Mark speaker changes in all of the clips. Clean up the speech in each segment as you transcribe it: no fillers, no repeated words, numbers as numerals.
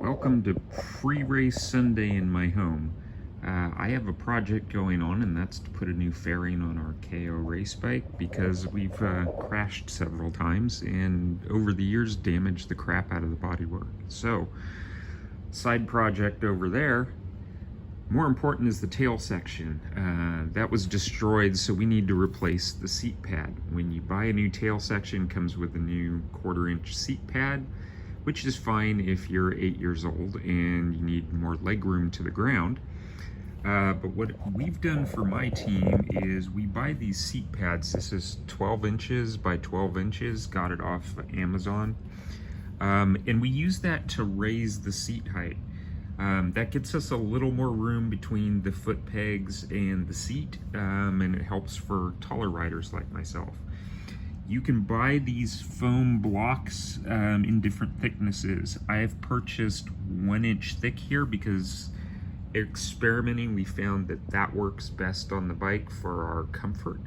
Speaker 1: Welcome to pre-race Sunday in my home. I have a project going on, and that's to put a new fairing on our Kayo race bike because we've crashed several times and over the years damaged the crap out of the bodywork. So, side project over there. More important is the tail section. That was destroyed, so we need to replace the seat pad. When you buy a new tail section, it comes with a new 1/4-inch seat pad, which is fine if you're 8 years old and you need more leg room to the ground. But what we've done for my team is we buy these seat pads. This is 12 inches by 12 inches, got it off Amazon. And we use that to raise the seat height. That gets us a little more room between the foot pegs and the seat, and it helps for taller riders like myself. You can buy these foam blocks in different thicknesses. I have purchased 1 inch thick here because experimenting, we found that that works best on the bike for our comfort.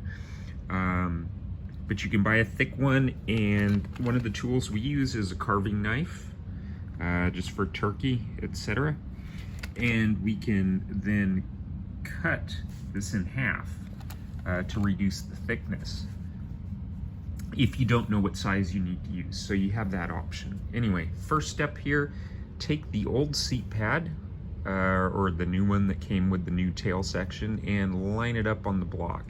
Speaker 1: But you can buy a thick one, and one of the tools we use is a carving knife, just for turkey, etc. And we can then cut this in half to reduce the thickness if you don't know what size you need to use. So you have that option. Anyway, first step here, take the old seat pad or the new one that came with the new tail section and line it up on the block.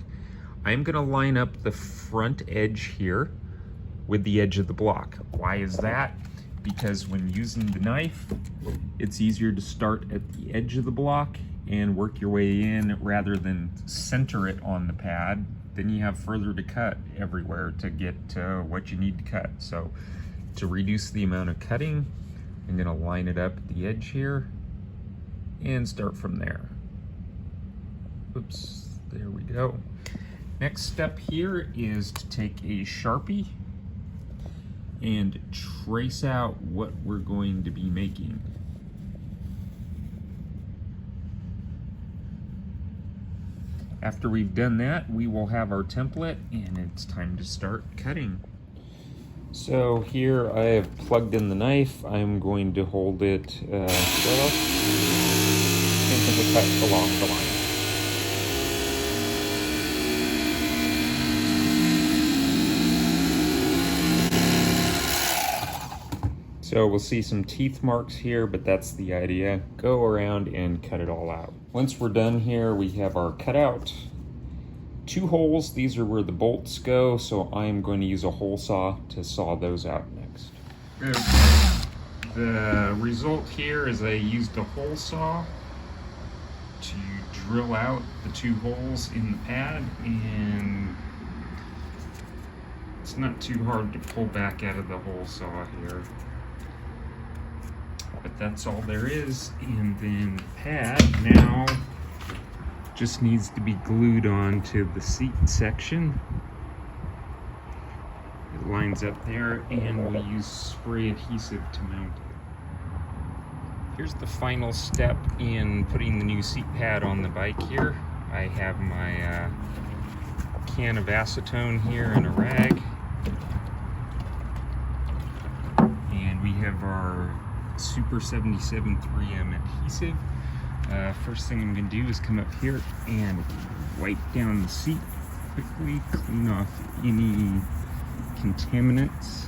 Speaker 1: I'm gonna line up the front edge here with the edge of the block. Why is that? Because when using the knife, it's easier to start at the edge of the block and work your way in rather than center it on the pad. Then you have further to cut everywhere to get to what you need to cut. So to reduce the amount of cutting, I'm gonna line it up at the edge here and start from there. Oops, there we go. Next step here is to take a Sharpie and trace out what we're going to be making. After we've done that, we will have our template and it's time to start cutting. So here I have plugged in the knife. I'm going to hold it and cut along the line. So we'll see some teeth marks here, but that's the idea. Go around and cut it all out. Once we're done here, we have our cutout. 2 holes, these are where the bolts go, so I'm going to use a hole saw to saw those out next. Okay. The result here is I used a hole saw to drill out the 2 holes in the pad, and it's not too hard to pull back out of the hole saw here. But that's all there is, and then the pad now just needs to be glued on to the seat section. It lines up there, and we use spray adhesive to mount it. Here's the final step in putting the new seat pad on the bike here. I have my can of acetone here and a rag, and we have our Super 77 3M adhesive. First thing I'm going to do is come up here and wipe down the seat quickly, clean off any contaminants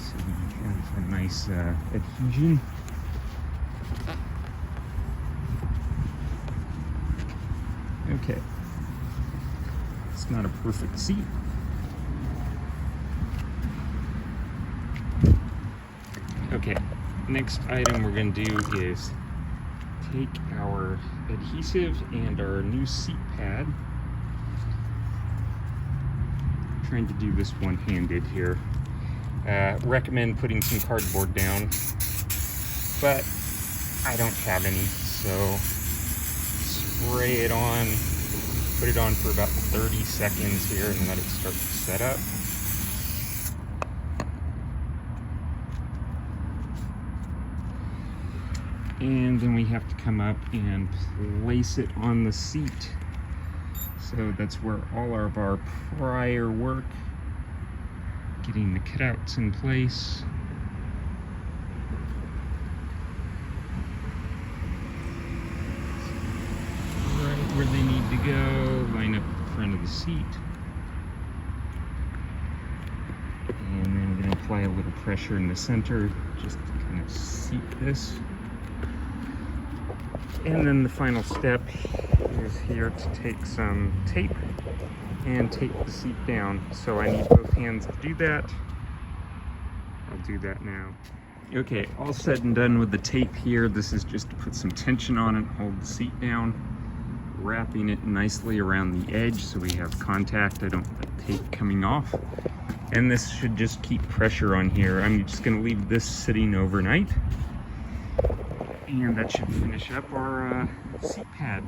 Speaker 1: so we have a nice adhesion. Okay, it's not a perfect seat. Okay, next item we're going to do is take our adhesive and our new seat pad. I'm trying to do this one-handed here. Recommend putting some cardboard down, but I don't have any, so spray it on, put it on for about 30 seconds here and let it start to set up. And then we have to come up and place it on the seat. So that's where all of our prior work, getting the cutouts in place, go. Line up the front of the seat. And then I'm going to apply a little pressure in the center, just to kind of seat this. And then the final step is here to take some tape and tape the seat down. So I need both hands to do that. I'll do that now. Okay, all said and done with the tape here. This is just to put some tension on it, hold the seat down, wrapping it nicely around the edge so we have contact. I don't want the tape coming off. And this should just keep pressure on here. I'm just going to leave this sitting overnight. And that should finish up our seat pad.